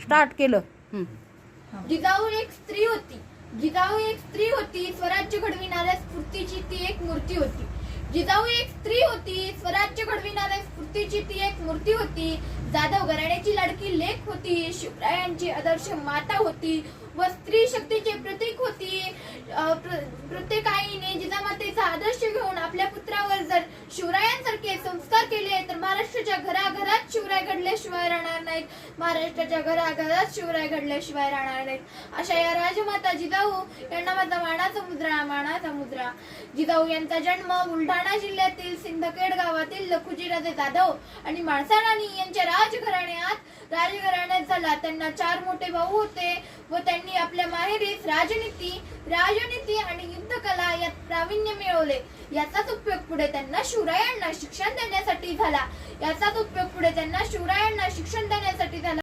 Start केलं. जिजाऊ एक स्त्री होती. जिजाऊ एक स्त्री होती, स्वराज्य घडविणाऱ्या स्फूर्तीची ती एक मूर्ती होती. जिजाऊ एक स्त्री होती, स्वराज्य घडविणाऱ्या स्फूर्तीची ती एक मूर्ती होती. जाधव घराण्याची लाडकी लेक होती, शिवरायांची आदर्श माता होती व स्त्री शक्तीचे प्रतीक होती. प्रत्येक आईने जिजामातेचा आदर्श घेऊन आपल्या पुत्रावर जर शिवरायांसारखे संस्कार केले तर महाराष्ट्राच्या घराघरात शिवराय घडल्याशिवाय राहणार नाहीत. महाराष्ट्राच्या घराघरात शिवराय घडल्याशिवाय राहणार नाहीत. अशा या राजमाता जिजाऊ यांना माझा मानाचा मुद्रा. जिजाऊ यांचा जन्म बुलढाणा जिल्ह्यातील सिंदखेड गावातील लखुजीराजे जाधव आणि माळसा राणी यांच्या राजघराण्यात झाला. त्यांना 4 मोठे भाऊ होते व त्यांनी आपल्या माहेरीच राजनीती आणि युद्धकला यात प्रावीण्य मिळवले. याचाच उपयोग पुढे त्यांना शिवरायांना शिक्षण देण्यासाठी झाला.